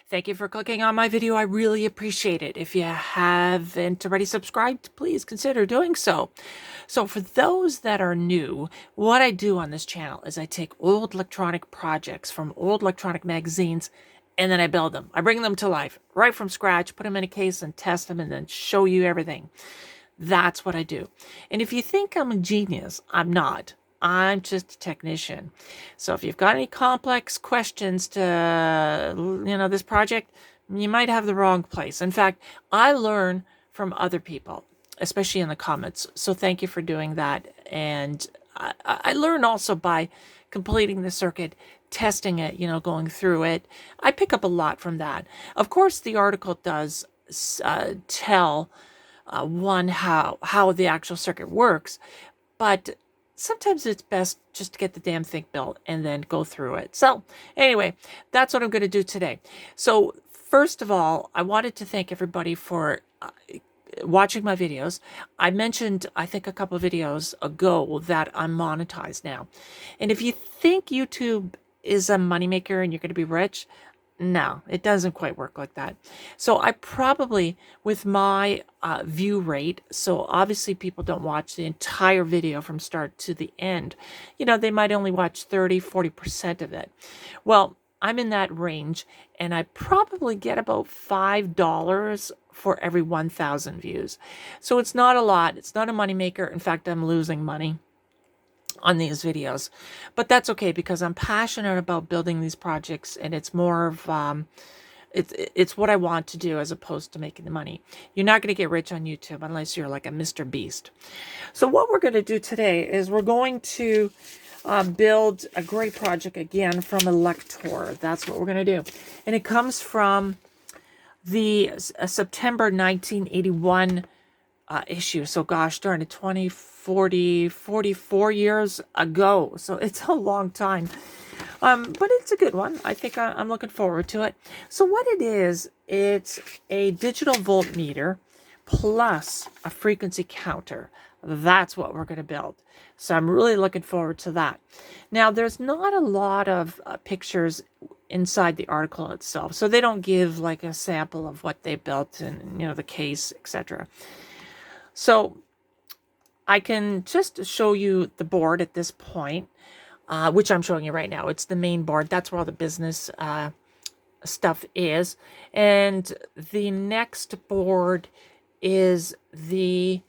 Thank you for clicking on my video. I really appreciate it. If you haven't already subscribed, please consider doing so. So for those that are new, what I do on this channel is I take old electronic projects from old electronic magazines and then I build them. I bring them to life right from scratch, put them in a case and test them and then show you everything. That's what I do. And if you think I'm a genius, I'm not. I'm just a technician. So if you've got any complex questions to, this project, you might have the wrong place. In fact, I learn from other people, especially in the comments. So thank you for doing that. And I learn also by completing the circuit, testing it, going through it. I pick up a lot from that. Of course, the article does tell how the actual circuit works, but sometimes it's best just to get the damn thing built and then go through it. So anyway, that's what I'm going to do today. So first of all, I wanted to thank everybody for watching my videos. I mentioned, I think a couple of videos ago, that I'm monetized now. And if you think YouTube is a moneymaker and you're going to be rich, no, it doesn't quite work like that. So I probably, with my view rate, so obviously people don't watch the entire video from start to the end. They might only watch 30, 40% of it. Well, I'm in that range, and I probably get about $5 for every 1,000 views. So it's not a lot. It's not a moneymaker. In fact, I'm losing money on these videos, but that's okay because I'm passionate about building these projects, and it's more of it's what I want to do as opposed to making the money. You're not going to get rich on YouTube unless you're like a Mr. Beast. So what we're going to do today is we're going to build a great project again from Elektor. That's what we're going to do, and it comes from the September 1981 issue. So gosh darn it, 44 years ago. So it's a long time. But it's a good one. I think I'm looking forward to it. So what it is, it's a digital voltmeter plus a frequency counter. That's what we're going to build. So I'm really looking forward to that. Now, there's not a lot of pictures inside the article itself. So they don't give like a sample of what they built and, the case, etc. So I can just show you the board at this point, which I'm showing you right now. It's the main board. That's where all the business stuff is. And the next board is the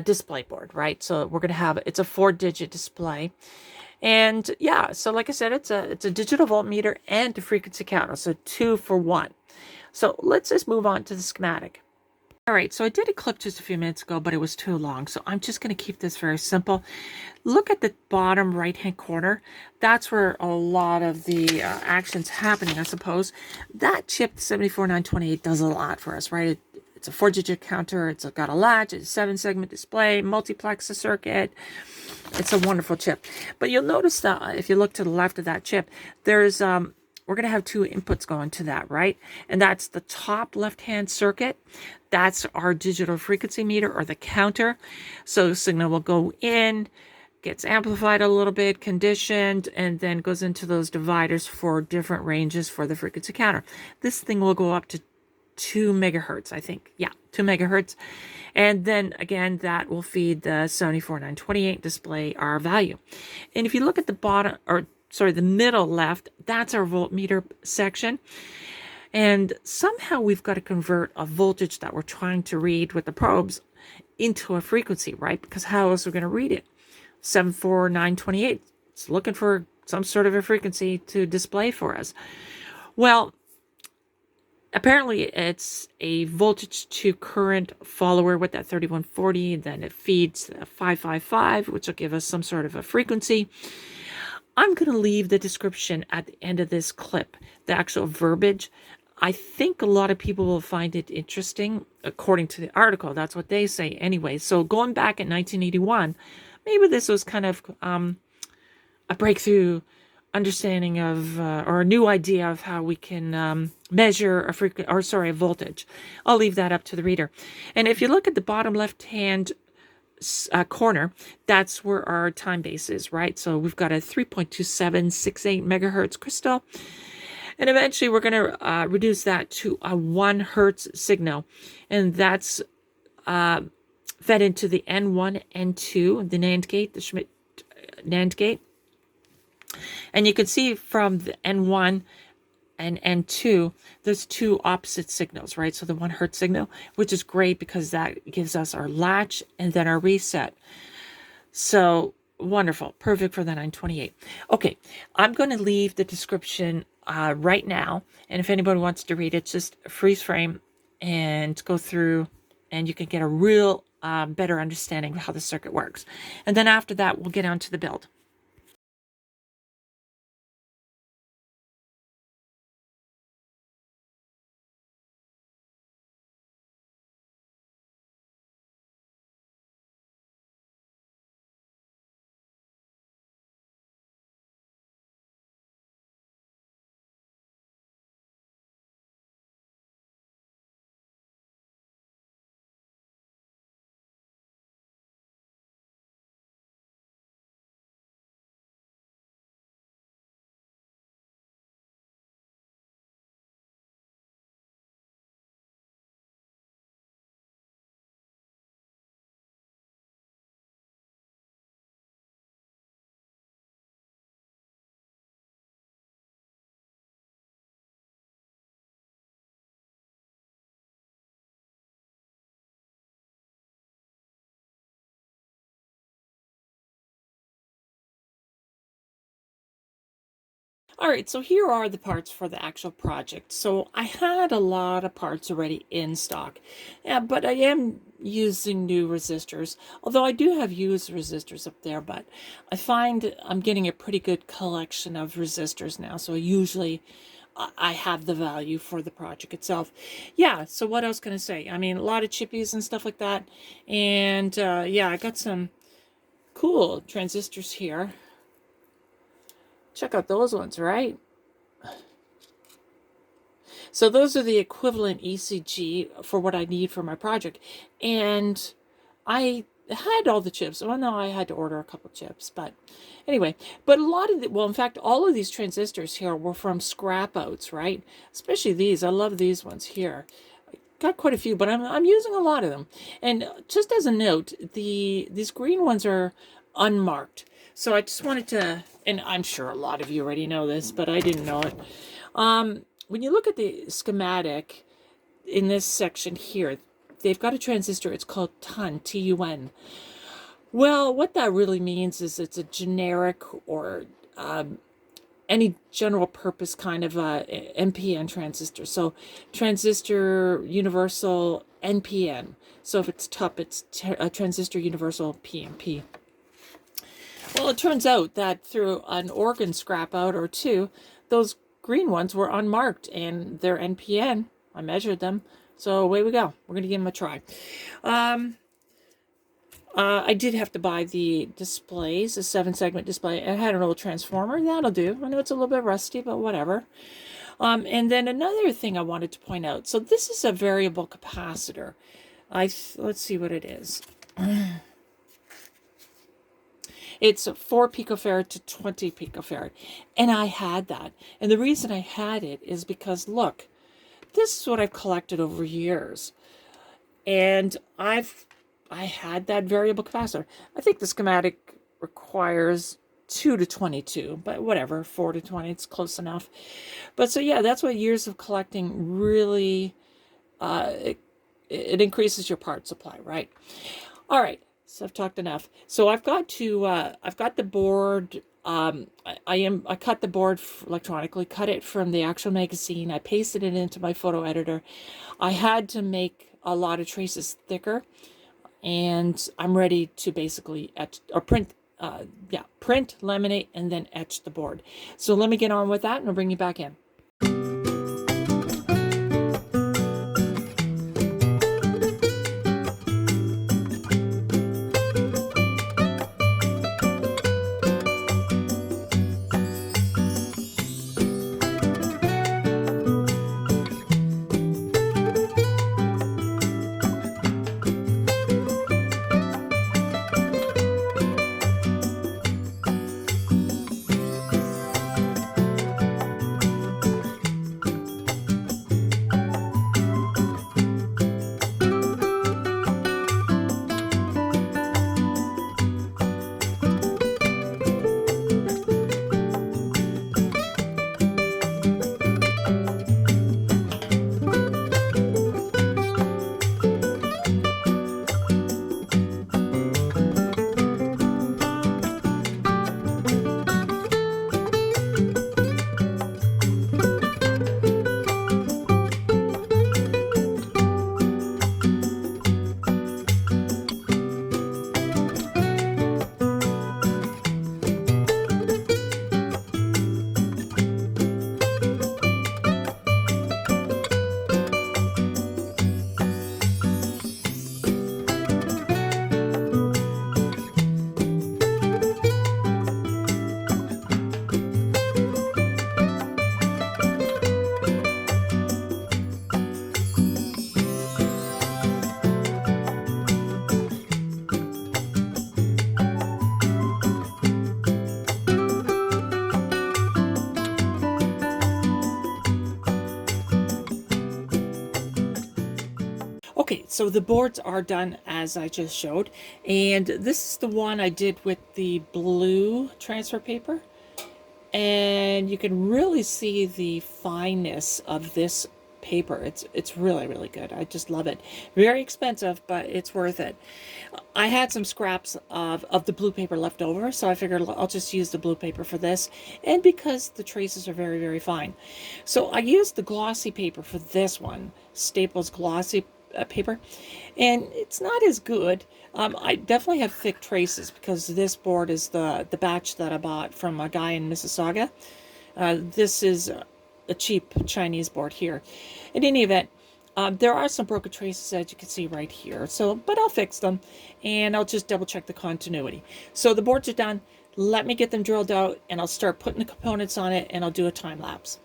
display board, right? So we're going to have, it's a 4-digit display. And yeah, so like I said, it's a digital voltmeter and a frequency counter. So 2 for 1. So let's just move on to the schematic. All right, so I did a clip just a few minutes ago, but it was too long. So I'm just going to keep this very simple. Look at the bottom right-hand corner. That's where a lot of the action's happening, I suppose. That chip, 74928, does a lot for us, right? It's a 4-digit counter. It's got a latch. It's a 7-segment display, multiplex the circuit. It's a wonderful chip. But you'll notice that if you look to the left of that chip, there's we're going to have 2 inputs going to that, right? And that's the top left-hand circuit. That's our digital frequency meter, or the counter. So the signal will go in, gets amplified a little bit, conditioned, and then goes into those dividers for different ranges for the frequency counter. This thing will go up to 2 megahertz, I think. Yeah, 2 megahertz. And then again, that will feed the 74928 display our value. And if you look at the bottom, or sorry, the middle left, that's our voltmeter section. And somehow we've got to convert a voltage that we're trying to read with the probes into a frequency, right? Because how else are we going to read it? 74928, it's looking for some sort of a frequency to display for us. Well, apparently it's a voltage to current follower with that 3140. Then it feeds 555, which will give us some sort of a frequency. I'm going to leave the description at the end of this clip, the actual verbiage. I think a lot of people will find it interesting, according to the article. That's what they say anyway. So going back in 1981, maybe this was kind of a breakthrough understanding of, or a new idea of how we can measure a voltage. I'll leave that up to the reader. And if you look at the bottom left-hand corner, that's where our time base is, right? So we've got a 3.2768 megahertz crystal. And eventually we're going to reduce that to a 1 hertz signal. And that's fed into the N1, N2, the NAND gate, the Schmidt NAND gate. And you can see from the N1 and N2, there's 2 opposite signals, right? So the 1 hertz signal, which is great because that gives us our latch and then our reset. So wonderful, perfect for the 928. Okay, I'm going to leave the description right now. And if anybody wants to read it, just freeze frame and go through and you can get a real better understanding of how the circuit works. And then after that, we'll get on to the build. All right, so here are the parts for the actual project. So I had a lot of parts already in stock, but I am using new resistors, although I do have used resistors up there, but I find I'm getting a pretty good collection of resistors now. So usually I have the value for the project itself. Yeah, so what else can I say? I mean, a lot of chippies and stuff like that. And yeah, I got some cool transistors here. Check out those ones, right? So those are the equivalent ECG for what I need for my project. And I had all the chips. Well, no, I had to order a couple chips. But anyway, but a lot of well, in fact, all of these transistors here were from scrap outs, right? Especially these. I love these ones here. Got quite a few, but I'm using a lot of them. And just as a note, these green ones are unmarked. So I just wanted to, and I'm sure a lot of you already know this, but I didn't know it. When you look at the schematic in this section here, they've got a transistor. It's called TUN, T-U-N. Well, what that really means is it's a generic or any general purpose kind of NPN transistor. So transistor universal NPN. So if it's TUP, it's a transistor universal PNP. Well, it turns out that through an organ scrap out or two, those green ones were unmarked and they're NPN. I measured them. So away we go. We're going to give them a try. I did have to buy the displays, a 7-segment display. I had an old transformer. That'll do. I know it's a little bit rusty, but whatever. And then another thing I wanted to point out. So this is a variable capacitor. Let's see what it is. It's 4 picofarad to 20 picofarad. And I had that. And the reason I had it is because, look, this is what I've collected over years. And I had that variable capacitor. I think the schematic requires 2 to 22, but whatever, 4 to 20, it's close enough. But so yeah, that's what years of collecting really, it increases your part supply, right? All right, so I've talked enough. So I've got the board. I cut the board electronically, cut it from the actual magazine. I pasted it into my photo editor. I had to make a lot of traces thicker, and I'm ready to basically etch or print, print, laminate, and then etch the board. So let me get on with that, and I'll bring you back in. Okay, so the boards are done as I just showed, and this is the one I did with the blue transfer paper, and you can really see the fineness of this paper. It's really good. I just love it. Very expensive, but it's worth it. I had some scraps of the blue paper left over, so I figured I'll just use the blue paper for this, and because the traces are very fine. So I used the glossy paper for this one, Staples glossy paper, and it's not as good. I definitely have thick traces because this board is the batch that I bought from a guy in Mississauga. This is a cheap Chinese board here. In any event, there are some broken traces, as you can see right here. So, but I'll fix them, and I'll just double check the continuity. So the boards are done. Let me get them drilled out, and I'll start putting the components on it, and I'll do a time lapse.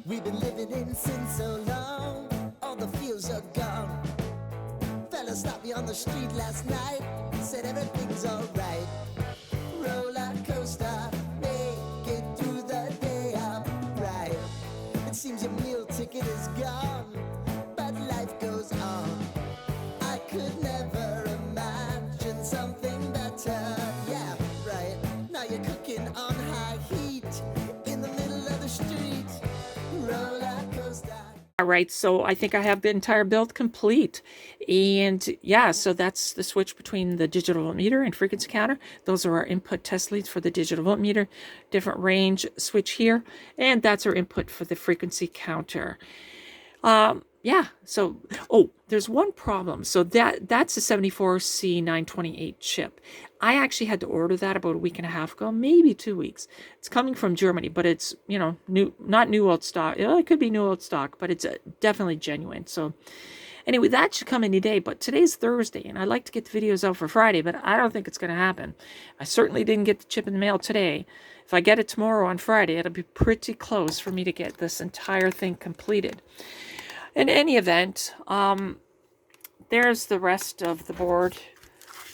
We've been living in sin so long, all the feels are gone. Fella stopped me on the street last night, said everything's alright. Roller coaster, make it through the day upright. It seems your meal ticket is gone, but life goes on. I could never imagine something better. Yeah, right. Now you're cooking on high heat in the middle of the street. Roller coaster. All right, so I think I have the entire build complete. And yeah, so that's the switch between the digital voltmeter and frequency counter. Those are our input test leads for the digital voltmeter. Different range switch here. And that's our input for the frequency counter. Yeah, so, oh, there's one problem. So that's a 74C928 chip. I actually had to order that about a week and a half ago, maybe 2 weeks. It's coming from Germany, but it's, you know, not new old stock. It could be new old stock, but it's definitely genuine. So anyway, that should come any day, but today's Thursday, and I like to get the videos out for Friday, but I don't think it's going to happen. I certainly didn't get the chip in the mail today. If I get it tomorrow on Friday, it'll be pretty close for me to get this entire thing completed. In any event, there's the rest of the board.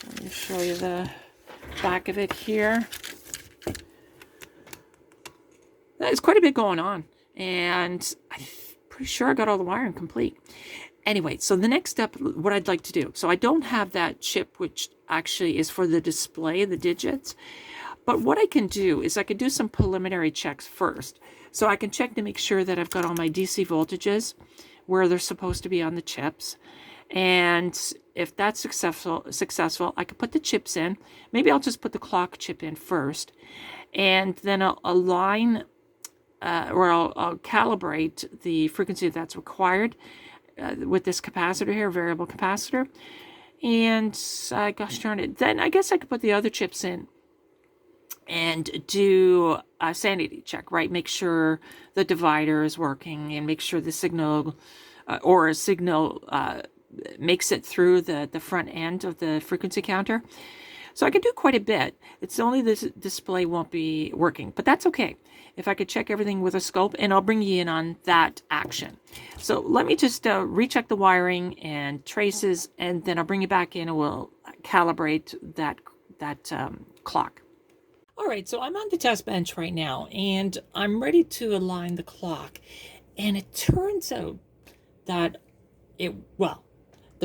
Let me show you the back of it here. There's quite a bit going on, and I'm pretty sure I got all the wiring complete. Anyway, so the next step, what I'd like to do, so I don't have that chip, which actually is for the display, the digits, but what I can do is I can do some preliminary checks first. So I can check to make sure that I've got all my DC voltages where they're supposed to be on the chips. And if that's successful, I can put the chips in. Maybe I'll just put the clock chip in first. And then I'll align, or I'll calibrate the frequency that's required with this capacitor here, variable capacitor. And gosh darn it, then I guess I could put the other chips in and do a sanity check, right? Make sure the divider is working and make sure the signal makes it through the front end of the frequency counter. So I can do quite a bit. It's only this display won't be working, but that's okay. If I could check everything with a scope, and I'll bring you in on that action. So let me just recheck the wiring and traces, and then I'll bring you back in and we'll calibrate that clock. All right, so I'm on the test bench right now, and I'm ready to align the clock. And it turns out that the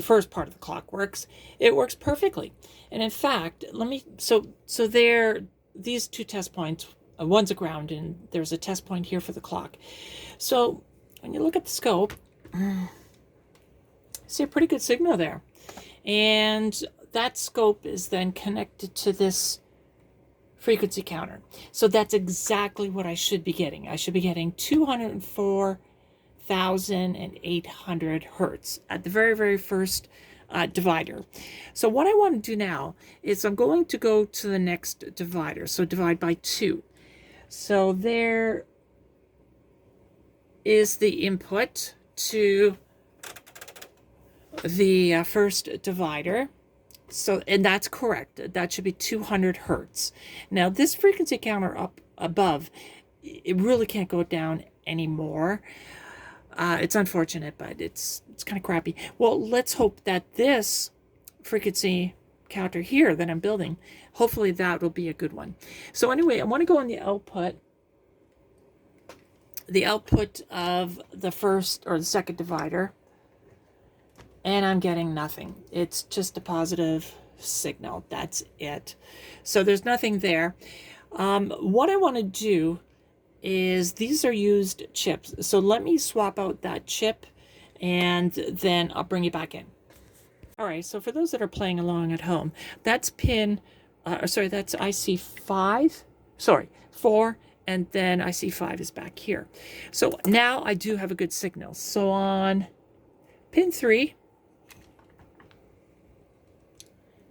first part of the clock works. It works perfectly. And in fact, so there, these two test points, one's a ground, and there's a test point here for the clock. So when you look at the scope, see a pretty good signal there. And that scope is then connected to this frequency counter. So that's exactly what I should be getting. I should be getting 204,800 hertz at the very first divider. So what I want to do now is I'm going to go to the next divider. So divide by 2. So there is the input to the first divider. So, and that's correct. That should be 200 hertz. Now, this frequency counter up above, it really can't go down anymore. It's unfortunate, but it's kind of crappy. Well, let's hope that this frequency counter here that I'm building. Hopefully that will be a good one. So anyway, I want to go on the output of the first or the second divider, and I'm getting nothing. It's just a positive signal. That's it. So there's nothing there. What I want to do is, these are used chips. So let me swap out that chip and then I'll bring you back in. All right, so for those that are playing along at home, that's that's IC5, 4, and then IC5 is back here. So now I do have a good signal. So on pin 3,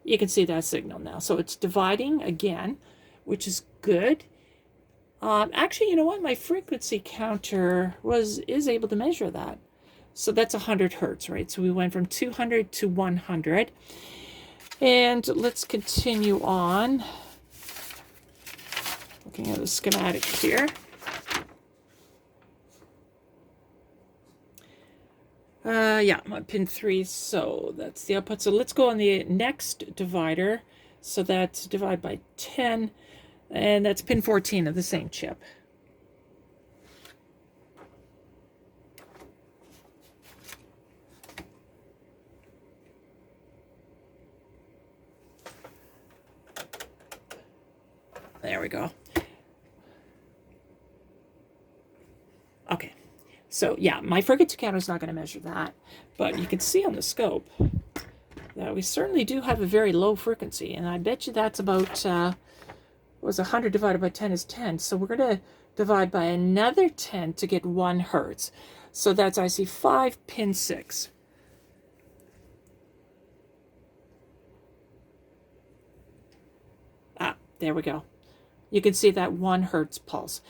you can see that signal now. So it's dividing again, which is good. Actually, you know what? My frequency counter is able to measure that. So that's 100 hertz, right? So we went from 200 to 100. And let's continue on. Looking at the schematic here. Yeah, I'm on pin 3, so that's the output. So let's go on the next divider. So that's divide by 10, and that's pin 14 of the same chip. There we go. Okay. So yeah, my frequency counter is not going to measure that, but you can see on the scope that we certainly do have a very low frequency, and I bet you that's about, 100 divided by 10 is 10, so we're going to divide by another 10 to get 1 hertz. So that's IC5, pin 6. There we go. You can see that 1 hertz pulse.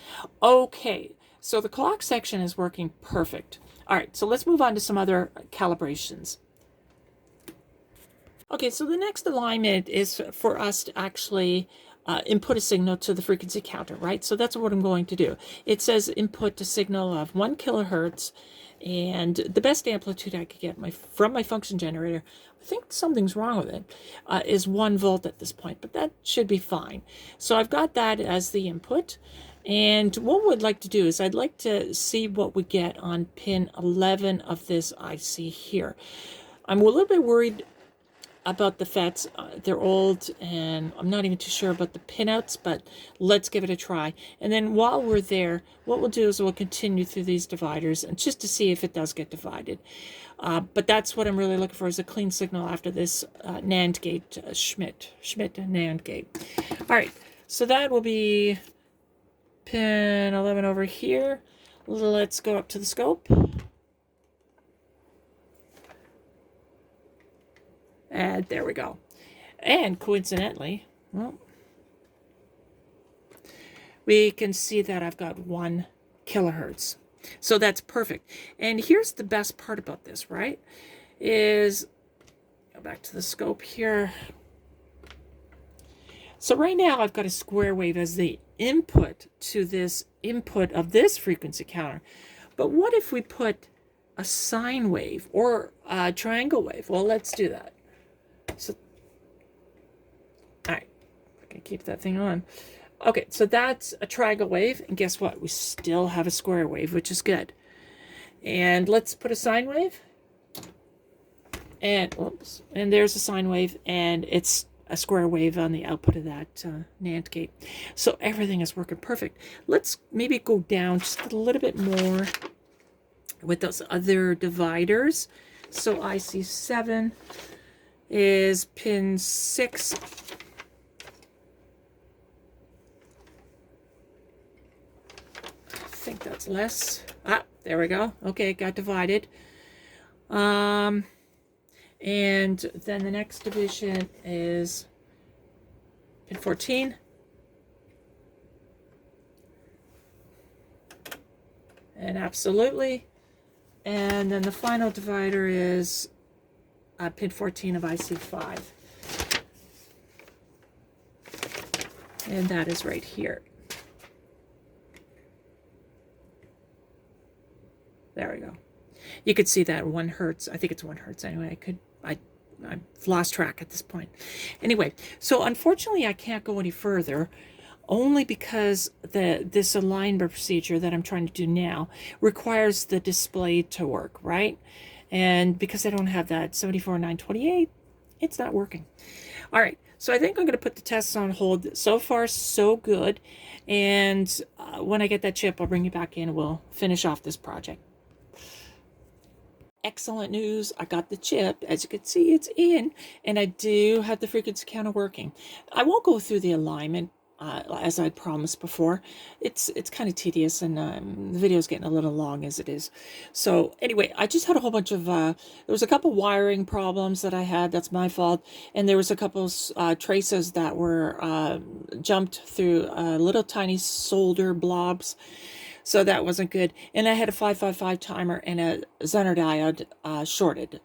Okay. So the clock section is working perfect. All right, so let's move on to some other calibrations. Okay, so the next alignment is for us to actually input a signal to the frequency counter, right? So that's what I'm going to do. It says input a signal of 1 kilohertz, and the best amplitude I could get from my function generator, I think something's wrong with it, is 1 volt at this point, but that should be fine. So I've got that as the input. And what we'd like to do is I'd like to see what we get on pin 11 of this IC here. I'm a little bit worried about the FETs. They're old, and I'm not even too sure about the pinouts, but let's give it a try. And then while we're there, what we'll do is we'll continue through these dividers, and just to see if it does get divided. But that's what I'm really looking for, is a clean signal after this NAND gate, Schmidt NAND gate. All right, so that will be pin 11 over here. Let's go up to the scope. And there we go. And coincidentally, well, we can see that I've got 1 kilohertz. So that's perfect. And here's the best part about this, right? Is, go back to the scope here. So right now I've got a square wave as the input to this input of this frequency counter. But what if we put a sine wave or a triangle wave? Well, let's do that. So, all right, I can keep that thing on. Okay, so that's a triangle wave, and guess what? We still have a square wave, which is good. And let's put a sine wave. And oops, and there's a sine wave, and it's a square wave on the output of that NAND gate. So everything is working perfect. Let's maybe go down just a little bit more with those other dividers. So IC7 is pin 6. I think that's less. There we go. Okay, it got divided. And then the next division is pin 14. And absolutely. And then the final divider is pin 14 of IC5. And that is right here. There we go. You could see that 1 hertz. I think it's 1 hertz anyway. I've lost track at this point. Anyway, so unfortunately I can't go any further, only because this alignment procedure that I'm trying to do now requires the display to work, right? And because I don't have that 74928, it's not working. All right, so I think I'm going to put the tests on hold. So far, so good. And when I get that chip, I'll bring you back in and we'll finish off this project. Excellent news. I got the chip. As you can see, it's in, and I do have the frequency counter working. I won't go through the alignment as I promised before. It's kind of tedious, and the video is getting a little long as it is. So anyway, I just had a whole bunch of there was a couple wiring problems that I had. That's my fault. And there was a couple traces that were jumped through little tiny solder blobs. So that wasn't good. And I had a 555 timer and a Zener diode shorted.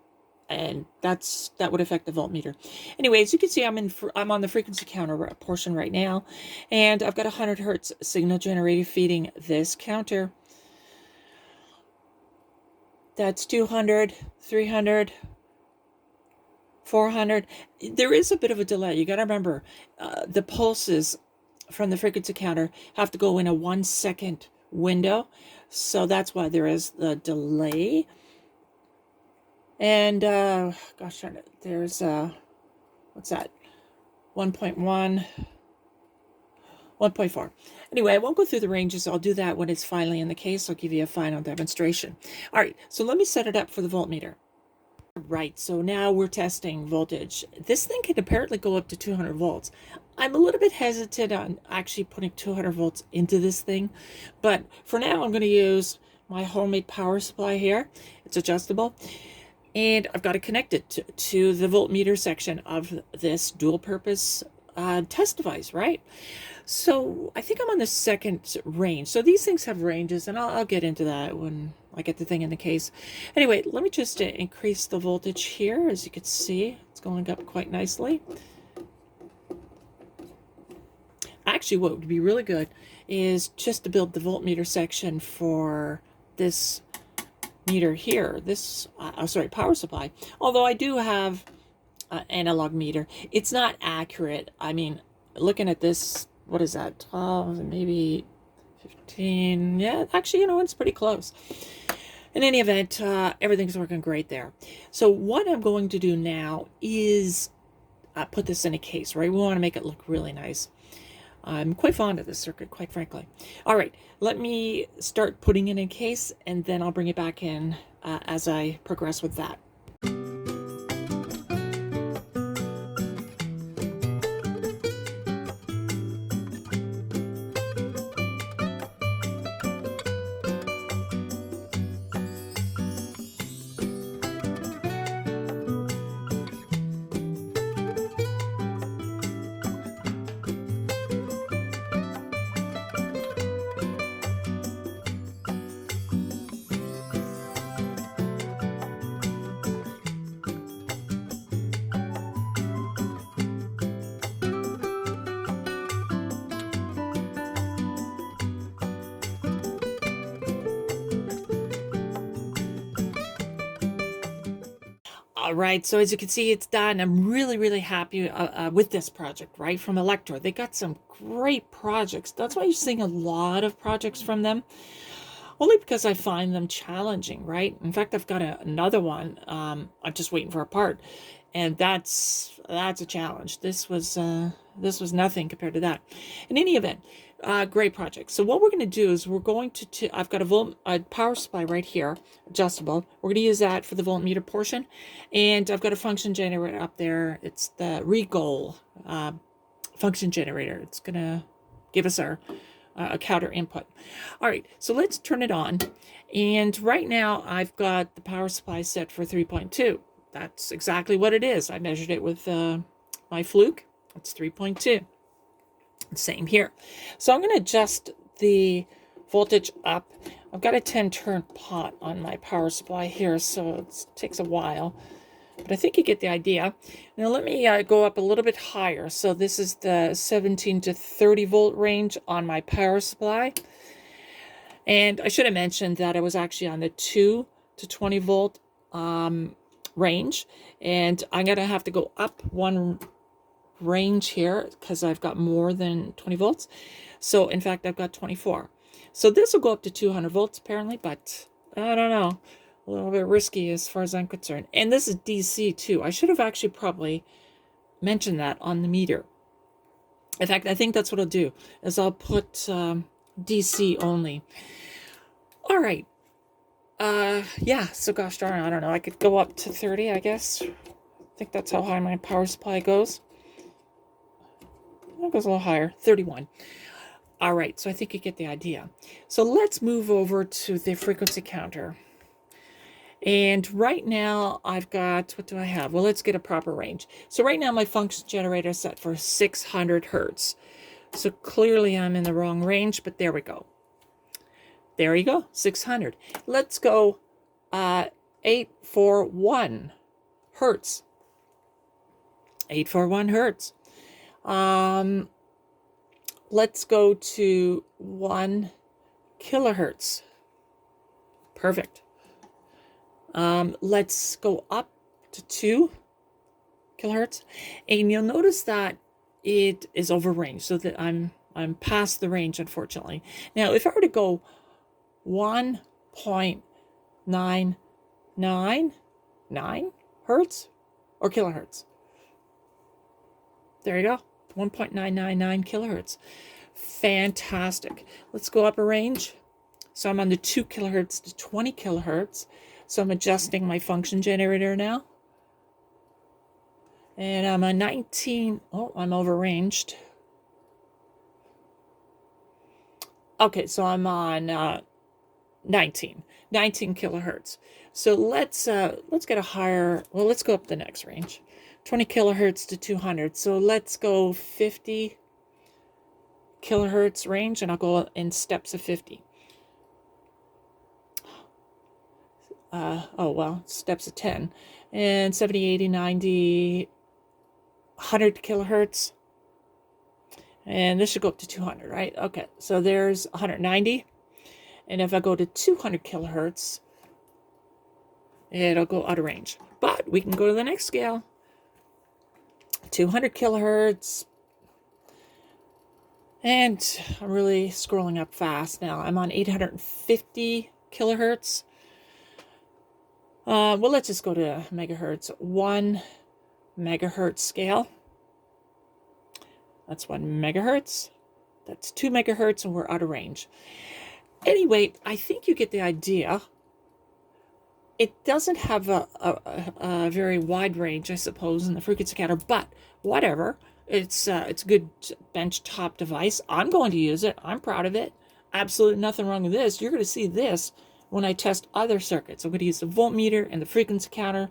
And that would affect the voltmeter. Anyway, as you can see, I'm on the frequency counter portion right now. And I've got 100 hertz signal generator feeding this counter. That's 200, 300, 400. There is a bit of a delay. You got to remember, the pulses from the frequency counter have to go in a 1 second window, so that's why there is the delay. And gosh darn it, there's what's that, 1.1, 1.4. Anyway, I won't go through the ranges. I'll do that when it's finally in the case. I'll give you a final demonstration. All right, so let me set it up for the voltmeter. Right, so now we're testing voltage. This thing can apparently go up to 200 volts. I'm a little bit hesitant on actually putting 200 volts into this thing, but for now I'm going to use my homemade power supply here. It's adjustable, and I've got it connected to the voltmeter section of this dual purpose test device, right? So I think I'm on the second range. So these things have ranges, and I'll get into that when I get the thing in the case. Anyway, let me just increase the voltage here. As you can see, it's going up quite nicely. Actually, what would be really good is just to build the voltmeter section for this meter here. This, power supply. Although I do have an analog meter. It's not accurate. I mean, looking at this, what is that, 12, maybe 15? Yeah, actually, it's pretty close. In any event, everything's working great there. So what I'm going to do now is put this in a case, right? We want to make it look really nice. I'm quite fond of this circuit, quite frankly. All right, let me start putting it in a case, and then I'll bring it back in as I progress with that. All right, so as you can see, it's done. I'm really, really happy with this project, right, from Elektor. They got some great projects. That's why you're seeing a lot of projects from them, only because I find them challenging, right? In fact, I've got another one. I'm just waiting for a part, and that's a challenge. This was nothing compared to that. In any event, great project. So what we're going to do is we're going to I've got a power supply right here, adjustable. We're going to use that for the voltmeter portion, and I've got a function generator up there. It's the Regoal function generator. It's going to give us our a counter input. All right, so let's turn it on. And right now I've got the power supply set for 3.2. That's exactly what it is. I measured it with my Fluke. It's 3.2. Same here. So I'm going to adjust the voltage up. I've got a 10-turn pot on my power supply here, so it takes a while. But I think you get the idea. Now let me go up a little bit higher. So this is the 17 to 30 volt range on my power supply. And I should have mentioned that I was actually on the 2 to 20 volt range, and I'm going to have to go up one range here because I've got more than 20 volts. So in fact, I've got 24. So this will go up to 200 volts apparently, but I don't know. A little bit risky as far as I'm concerned. And this is DC too. I should have actually probably mentioned that on the meter. In fact, I think that's what I'll do, is I'll put DC only. All right. Yeah, so gosh darn, I don't know. I could go up to 30, I guess. I think that's how high my power supply goes. It goes a little higher, 31. All right, so I think you get the idea. So let's move over to the frequency counter. And right now I've got, what do I have? Well, let's get a proper range. So right now my function generator is set for 600 hertz. So clearly I'm in the wrong range, but there we go. There you go, 600. Let's go 841 hertz. 841 hertz. Let's go to 1 kilohertz. Perfect. Let's go up to 2 kilohertz, and you'll notice that it is over range, so that I'm past the range, unfortunately. Now, if I were to go 1.999 hertz or kilohertz, there you go, 1.999 kilohertz. Fantastic. Let's go up a range. So I'm on the 2 kilohertz to 20 kilohertz. So I'm adjusting my function generator now. And I'm on 19. Oh, I'm overranged. Okay, so I'm on 19 kilohertz. So let's get a higher, well, let's go up the next range. 20 kilohertz to 200. So let's go 50 kilohertz range, and I'll go in steps of 50. Oh, well, steps of 10. And 70, 80, 90, 100 kilohertz. And this should go up to 200, right? Okay, so there's 190. And if I go to 200 kilohertz, it'll go out of range. But we can go to the next scale. 200 kilohertz. And I'm really scrolling up fast now. I'm on 850 kilohertz. Well, let's just go to megahertz. 1 megahertz scale. That's 1 megahertz. That's 2 megahertz, and we're out of range. Anyway, I think you get the idea. It doesn't have a very wide range, I suppose, in the frequency counter, but whatever. It's a good benchtop device. I'm going to use it. I'm proud of it. Absolutely nothing wrong with this. You're going to see this when I test other circuits. I'm going to use the voltmeter and the frequency counter.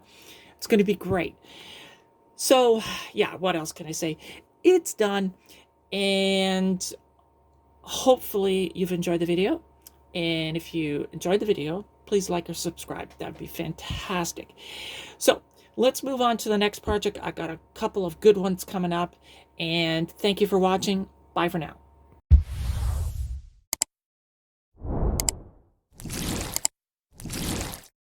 It's going to be great. So, yeah, what else can I say? It's done, and hopefully you've enjoyed the video. And if you enjoyed the video, please like or subscribe. That would be fantastic. So let's move on to the next project. I've got a couple of good ones coming up, and thank you for watching. Bye for now.